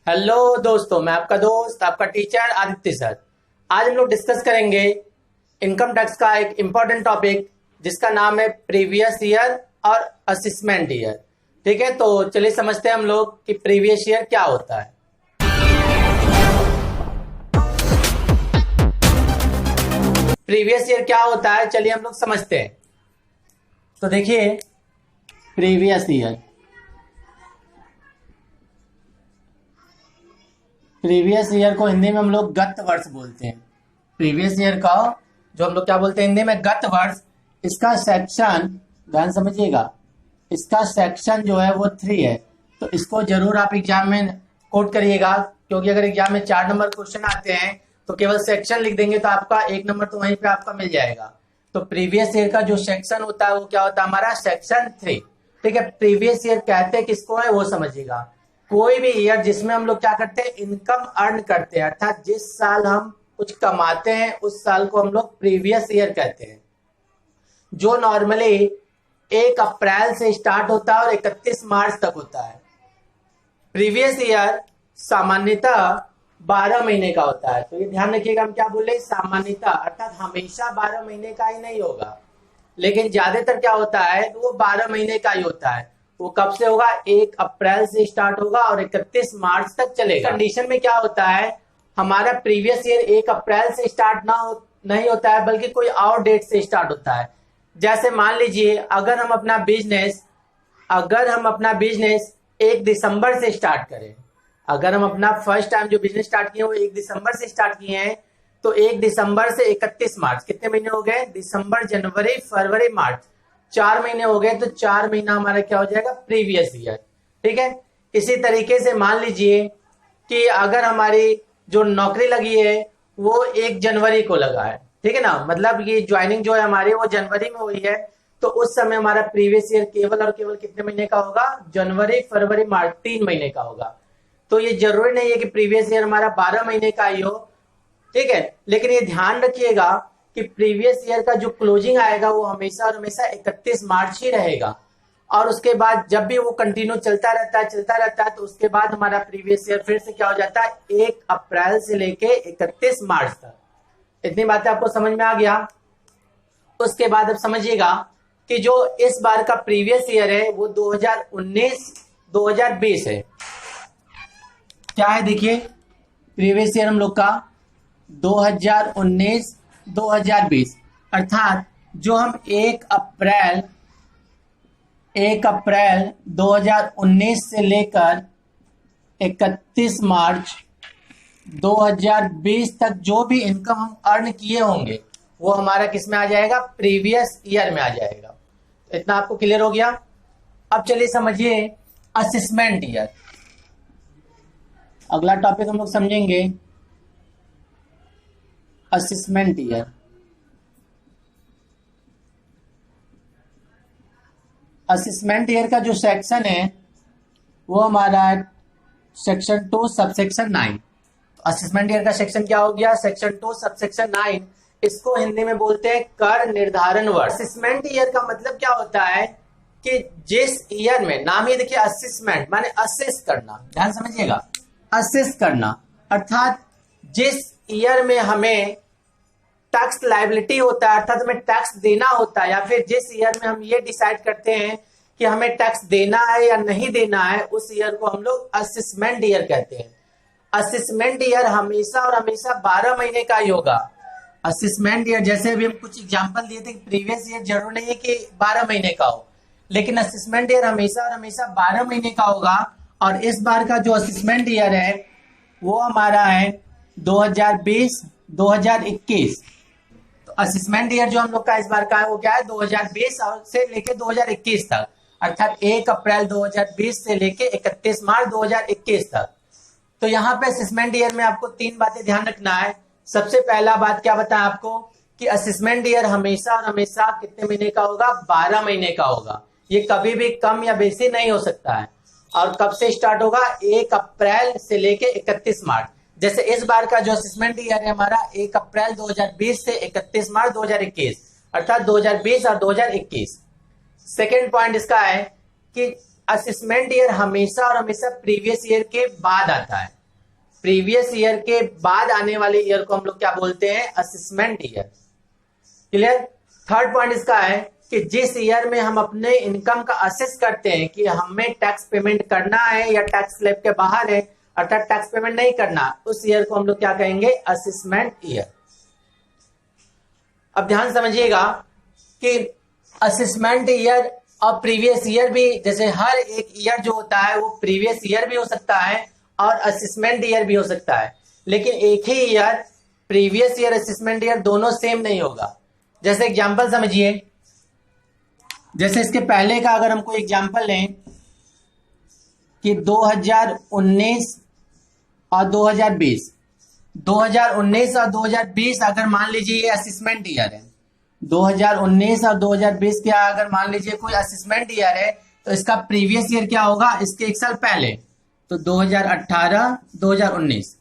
Hello दोस्तों, मैं आपका दोस्त आपका टीचर आदित्य सर। आज हम लोग डिस्कस करेंगे इनकम टैक्स का एक इम्पॉर्टेंट टॉपिक जिसका नाम है प्रीवियस ईयर और असेसमेंट ईयर। ठीक है, तो चलिए समझते हैं हम लोग कि प्रीवियस ईयर क्या होता है। प्रीवियस ईयर क्या होता है, चलिए हम लोग समझते हैं। तो देखिए, प्रीवियस ईयर को हिंदी में हम लोग गत वर्ष बोलते हैं। प्रीवियस ईयर का जो हम लोग क्या बोलते हैं हिंदी में, गत वर्ष। इसका सेक्शन, ध्यान समझिएगा, इसका सेक्शन जो है वो 3 है। तो इसको जरूर आप एग्जाम में कोट करिएगा, क्योंकि अगर एग्जाम में 4 नंबर क्वेश्चन आते हैं तो केवल सेक्शन लिख देंगे तो आपका 1 नंबर तो वहीं पे आपका मिल जाएगा। तो प्रीवियस ईयर का जो सेक्शन होता है वो क्या होता है, हमारा सेक्शन 3। ठीक है, प्रीवियस ईयर कहते हैं किसको है वो समझिएगा। कोई भी ईयर जिसमें हम लोग क्या करते हैं, इनकम अर्न करते हैं, अर्थात जिस साल हम कुछ कमाते हैं उस साल को हम लोग प्रीवियस ईयर कहते हैं, जो नॉर्मली 1 अप्रैल से स्टार्ट होता है और 31 मार्च तक होता है। प्रीवियस ईयर सामान्यतः 12 महीने का होता है। तो ये ध्यान रखिएगा, हम क्या बोल रहे हैं, सामान्यतः, अर्थात हमेशा 12 महीने का ही नहीं होगा, लेकिन ज्यादातर क्या होता है तो वो 12 महीने का ही होता है। वो कब से होगा, 1 अप्रैल से स्टार्ट होगा और 31 मार्च तक चलेगा। कंडीशन में क्या होता है, हमारा प्रीवियस ईयर 1 अप्रैल से स्टार्ट नहीं होता है, बल्कि कोई और डेट से स्टार्ट होता है। जैसे मान लीजिए, अगर हम अपना बिजनेस 1 दिसंबर से स्टार्ट करें, अगर हम अपना फर्स्ट टाइम जो बिजनेस स्टार्ट किए वो 1 दिसंबर से स्टार्ट किए हैं, तो 1 दिसंबर से 31 मार्च कितने महीने हो गए, दिसंबर, जनवरी, फरवरी, मार्च, 4 महीने हो गए। तो 4 महीना हमारा क्या हो जाएगा, प्रीवियस ईयर। ठीक है, इसी तरीके से मान लीजिए कि अगर हमारी जो नौकरी लगी है वो 1 जनवरी को लगा है, ठीक है ना, मतलब ये ज्वाइनिंग जो है हमारी वो जनवरी में हुई है, तो उस समय हमारा प्रीवियस ईयर केवल और केवल कितने महीने का होगा, जनवरी, फरवरी, मार्च, 3 महीने का होगा। तो ये जरूरी नहीं है कि प्रीवियस ईयर हमारा 12 महीने का ही हो। ठीक है, लेकिन ये ध्यान रखिएगा कि प्रीवियस ईयर का जो क्लोजिंग आएगा वो हमेशा और हमेशा 31 मार्च ही रहेगा, और उसके बाद जब भी वो कंटिन्यू चलता रहता है, तो उसके बाद हमारा प्रीवियस ईयर फिर से क्या हो जाता है, 1 अप्रैल से लेके 31 मार्च तक। इतनी बातें आपको समझ में आ गया। उसके बाद अब समझिएगा कि जो इस बार का प्रीवियस ईयर है वो 2019-2020 है। क्या है, देखिए, प्रीवियस ईयर हम लोग का 2019-2020, अर्थात जो हम 1 अप्रैल 2019 से लेकर 31 मार्च 2020 तक जो भी इनकम हम अर्न किए होंगे वो हमारा किस में आ जाएगा, प्रीवियस ईयर में आ जाएगा। इतना आपको क्लियर हो गया। अब चलिए समझिए असेसमेंट ईयर। अगला टॉपिक हम लोग समझेंगे असेसमेंट ईयर। असेसमेंट ईयर का जो सेक्शन है वो हमारा सेक्शन 2 सबसेक्शन 9। असेसमेंट ईयर का सेक्शन क्या हो गया, सेक्शन 2 सबसेक्शन 9। इसको हिंदी में बोलते हैं कर निर्धारण वर्ष। असेसमेंट ईयर का मतलब क्या होता है कि जिस ईयर में, नाम ही देखिए असेसमेंट माने असेस करना, ध्यान समझिएगा, असेस करना, अर्थात जिस ईयर में हमें टैक्स लायबिलिटी होता है, अर्थात हमें टैक्स देना होता है, या फिर जिस ईयर में हम ये डिसाइड करते हैं कि हमें टैक्स देना है या नहीं देना है, उस ईयर को हम लोग असेसमेंट ईयर कहते हैं। असेसमेंट ईयर हमेशा और हमेशा 12 महीने का ही होगा। असेसमेंट ईयर, जैसे अभी हम कुछ एग्जांपल दिए थे, प्रीवियस ईयर जरूर नहीं है कि 12 महीने का हो, लेकिन असेसमेंट ईयर हमेशा और हमेशा 12 महीने का होगा। और इस बार का जो असेसमेंट ईयर है वो हमारा है 2020-2021। तो असेसमेंट ईयर जो हम लोग का इस बार का है वो क्या है, 2020 से लेके 2021 तक, अर्थात 1 अप्रैल 2020 से लेके 31 मार्च 2021 तक। तो यहाँ पे असेसमेंट ईयर में आपको 3 बातें ध्यान रखना है। सबसे पहला बात क्या बताया आपको कि असेसमेंट ईयर हमेशा और हमेशा कितने महीने का होगा, 12 महीने का होगा। ये कभी भी कम या बेसी नहीं हो सकता है। और कब से स्टार्ट होगा, 1 अप्रैल से लेके 31 मार्च। जैसे इस बार का जो असेसमेंट ईयर है हमारा 1 अप्रैल 2020 से 31 मार्च 2021, अर्थात 2020 और 2021। सेकेंड पॉइंट इसका है कि असेसमेंट ईयर हमेशा और हमेशा प्रीवियस ईयर के बाद आता है। प्रीवियस ईयर के बाद आने वाले ईयर को हम लोग क्या बोलते हैं, assessment year. Clear. Third point इसका है कि जिस ईयर में हम अपने इनकम का असेस करते हैं कि हमें टैक्स पेमेंट करना है या टैक्स स्लैब के बाहर है, अर्थात टैक्स पेमेंट नहीं करना, उस ईयर को हम लोग क्या कहेंगे, असेसमेंट ईयर। अब ध्यान समझिएगा कि असेसमेंट ईयर और प्रीवियस ईयर भी, जैसे हर एक ईयर जो होता है वो प्रीवियस ईयर भी हो सकता है और असेसमेंट ईयर भी हो सकता है, लेकिन एक ही year previous year assessment year दोनों सेम नहीं होगा। जैसे एग्जांपल समझिए, जैसे इसके पहले का अगर हम कोई एग्जांपल लें कि 2019 और 2020, 2019 और 2020 अगर मान लीजिए ये असेसमेंट ईयर है, 2019 और 2020 क्या अगर मान लीजिए कोई असेसमेंट ईयर है, तो इसका प्रीवियस ईयर क्या होगा, इसके एक साल पहले, तो 2018 2019।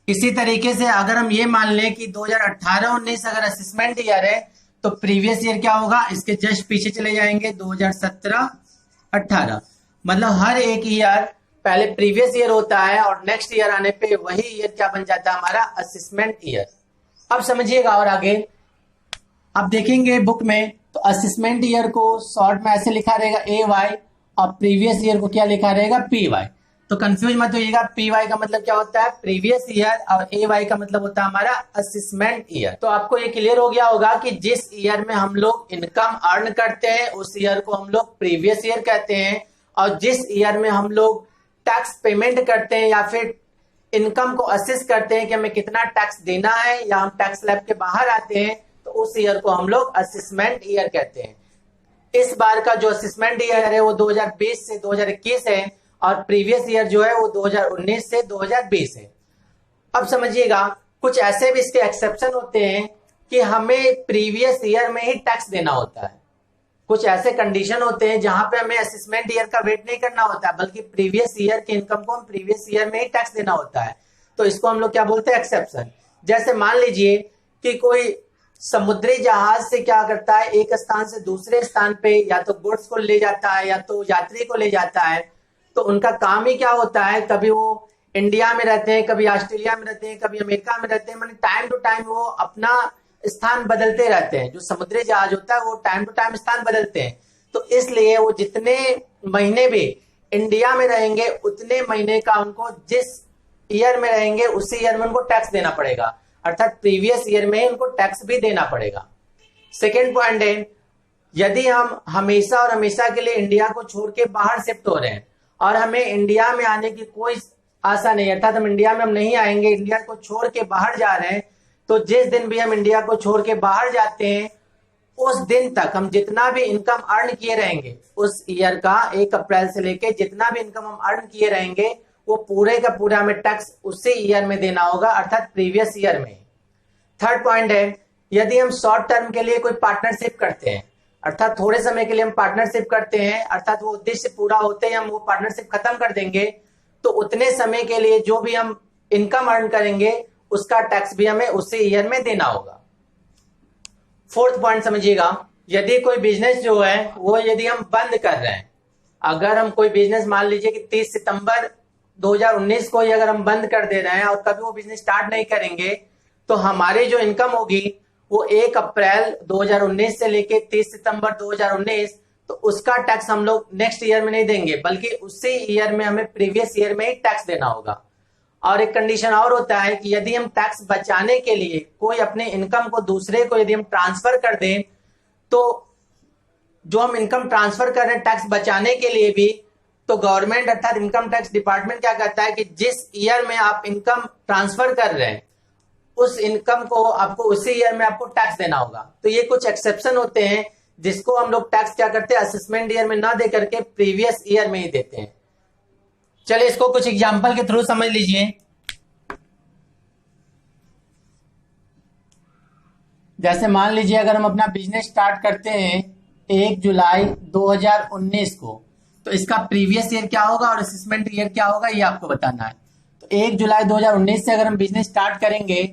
इसी तरीके से अगर हम ये मान लें कि 2018-19 अगर असेसमेंट ईयर है, तो प्रीवियस ईयर क्या होगा, इसके जस्ट पीछे चले जाएंगे 2017-18। मतलब हर एक ईयर पहले प्रीवियस ईयर होता है और नेक्स्ट ईयर आने पे वही ईयर क्या बन जाता है, हमारा असेसमेंट ईयर। अब समझिएगा और आगे आप देखेंगे बुक में, तो असेसमेंट ईयर को शॉर्ट में ऐसे लिखा रहेगा AY और प्रीवियस ईयर को क्या लिखा रहेगा, PY। तो कंफ्यूज मत होइएगा, PY का मतलब क्या होता है, प्रीवियस ईयर, और AY का मतलब होता है हमारा असेसमेंट ईयर। तो आपको ये क्लियर हो गया होगा कि जिस ईयर में हम लोग इनकम अर्न करते हैं उस ईयर को हम लोग प्रीवियस ईयर कहते हैं, और जिस ईयर में हम लोग टैक्स पेमेंट करते हैं या फिर इनकम को असेस करते हैं कि हमें कितना टैक्स देना है या हम टैक्स स्लैब के बाहर आते हैं, तो उस ईयर को हम लोग असेसमेंट ईयर कहते हैं। इस बार का जो असेसमेंट ईयर है वो 2020 से 2021 है और प्रीवियस ईयर जो है वो 2019 से 2020 है। अब समझिएगा, कुछ ऐसे भी इसके एक्सेप्शन होते हैं कि हमें प्रीवियस ईयर में ही टैक्स देना होता है। कुछ ऐसे कंडीशन होते हैं जहां पे हमें असेसमेंट ईयर का वेट नहीं करना होता है, बल्कि प्रीवियस ईयर के इनकम को हम प्रीवियस ईयर में ही टैक्स देना होता है। तो इसको हम लोग क्या बोलते हैं, एक्सेप्शन। जैसे मान लीजिए कि कोई समुद्री जहाज से क्या करता है, एक स्थान से दूसरे स्थान पे या तो गुड्स को ले जाता है या तो यात्री को ले जाता है, तो उनका काम ही क्या होता है, कभी वो इंडिया में रहते हैं, कभी ऑस्ट्रेलिया में रहते हैं, कभी अमेरिका में रहते हैं, माने टाइम टू टाइम वो अपना स्थान बदलते रहते हैं। जो समुद्री जहाज होता है वो टाइम टू टाइम स्थान बदलते हैं, तो इसलिए वो जितने महीने भी इंडिया में रहेंगे उतने महीने का उनको जिस ईयर में रहेंगे उसी ईयर में उनको टैक्स देना पड़ेगा, अर्थात प्रीवियस ईयर में उनको टैक्स भी देना पड़ेगा। सेकेंड पॉइंट है, यदि हम हमेशा और हमेशा के लिए इंडिया को छोड़ के बाहर शिफ्ट हो रहे हैं और हमें इंडिया में आने की कोई आशा नहीं, अर्थात हम इंडिया में हम नहीं आएंगे, इंडिया को छोड़ के बाहर जा रहे हैं, तो जिस दिन भी हम इंडिया को छोड़ के बाहर जाते हैं उस दिन तक हम जितना भी इनकम अर्न किए रहेंगे उस ईयर का 1 अप्रैल से लेके जितना भी इनकम हम अर्न किए रहेंगे वो पूरे का पूरा हमें टैक्स उसी ईयर में देना होगा, अर्थात प्रीवियस ईयर में। थर्ड पॉइंट है, यदि हम शॉर्ट टर्म के लिए कोई पार्टनरशिप करते हैं, अर्थात थोड़े समय के लिए हम पार्टनरशिप करते हैं, अर्थात वो उद्देश्य पूरा होते ही हम वो पार्टनरशिप खत्म कर देंगे, तो उतने समय के लिए जो भी हम इनकम अर्न करेंगे उसका टैक्स भी हमें उसी ईयर में देना होगा। फोर्थ पॉइंट समझिएगा, यदि कोई बिजनेस जो है वो यदि हम बंद कर रहे हैं, अगर हम कोई बिजनेस मान लीजिए कि 30 सितंबर 2019 को ही अगर हम बंद कर दे रहे हैं और कभी वो बिजनेस स्टार्ट नहीं करेंगे, तो हमारी जो इनकम होगी वो 1 अप्रैल 2019 से लेके 30 सितंबर 2019, तो उसका टैक्स हम लोग नेक्स्ट ईयर में नहीं देंगे, बल्कि उसी ईयर में हमें प्रीवियस ईयर में ही टैक्स देना होगा। और एक कंडीशन और होता है कि यदि हम टैक्स बचाने के लिए कोई अपने इनकम को दूसरे को यदि हम ट्रांसफर कर दें, तो जो हम इनकम ट्रांसफर कर रहे हैं टैक्स बचाने के लिए भी, तो गवर्नमेंट अर्थात इनकम टैक्स डिपार्टमेंट क्या कहता है कि जिस ईयर में आप इनकम ट्रांसफर कर रहे हैं उस इनकम को आपको उसी ईयर में आपको टैक्स देना होगा। तो ये कुछ एक्सेप्शन होते हैं जिसको हम लोग टैक्स क्या करते हैं, असेसमेंट ईयर में ना दे करके प्रीवियस ईयर में ही देते हैं। चलिए इसको कुछ एग्जांपल के थ्रू समझ लीजिए। जैसे मान लीजिए अगर हम अपना बिजनेस स्टार्ट करते हैं 1 जुलाई 2019 को, तो इसका प्रीवियस ईयर क्या होगा और असेसमेंट ईयर क्या होगा ये आपको बताना है। तो 1 जुलाई 2019 से अगर हम बिजनेस स्टार्ट करेंगे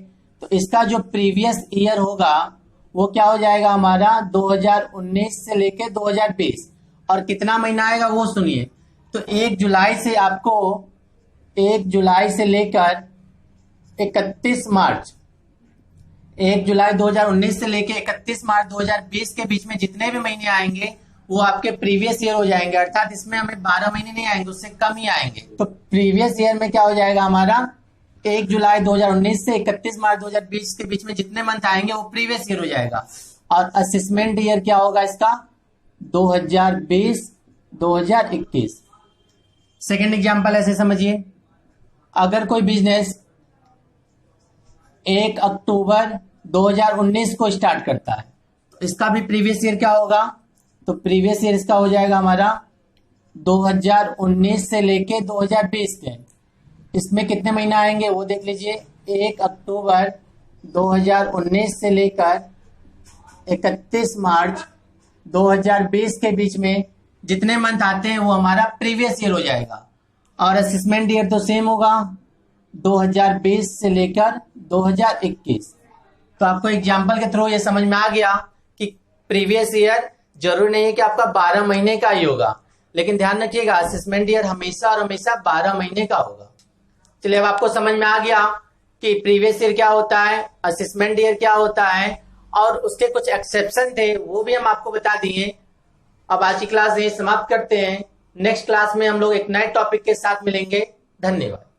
तो इसका जो प्रीवियस ईयर होगा वो क्या हो जाएगा हमारा 2019 से लेके 2020, और कितना महीना आएगा वो सुनिए। तो 1 जुलाई से आपको 1 जुलाई से लेकर 31 मार्च 1 जुलाई 2019 से लेके 31 मार्च 2020 के बीच में जितने भी महीने आएंगे वो आपके प्रीवियस ईयर हो जाएंगे, अर्थात इसमें हमें 12 महीने नहीं आएंगे, उससे कम ही आएंगे। तो प्रीवियस ईयर में क्या हो जाएगा हमारा, 1 जुलाई 2019 से 31 मार्च 2020 के बीच में जितने मंथ आएंगे वो प्रीवियस ईयर हो जाएगा। और असेसमेंट ईयर क्या होगा इसका, 2020-2021। सेकेंड एग्जाम्पल ऐसे समझिए, अगर कोई बिजनेस 1 अक्टूबर 2019 को स्टार्ट करता है, इसका भी प्रीवियस ईयर क्या होगा, तो प्रीवियस ईयर इसका हो जाएगा हमारा 2019 से लेके 2020 के। इसमें कितने महीने आएंगे वो देख लीजिए, 1 अक्टूबर 2019 से लेकर 31 मार्च 2020 के बीच में जितने मंथ आते हैं वो हमारा प्रीवियस ईयर हो जाएगा। और असेसमेंट ईयर तो सेम होगा, 2020 से लेकर 2021। तो आपको एग्जाम्पल के थ्रू ये समझ में आ गया कि प्रीवियस ईयर जरूरी नहीं है कि आपका 12 महीने का ही होगा, लेकिन ध्यान रखिएगा असेसमेंट ईयर हमेशा और हमेशा 12 महीने का होगा। चलिए अब आपको समझ में आ गया कि प्रीवियस ईयर क्या होता है, असेसमेंट ईयर क्या होता है, और उसके कुछ एक्सेप्शन थे वो भी हम आपको बता दिए। अब आज की क्लास यही समाप्त करते हैं। नेक्स्ट क्लास में हम लोग एक नए टॉपिक के साथ मिलेंगे। धन्यवाद।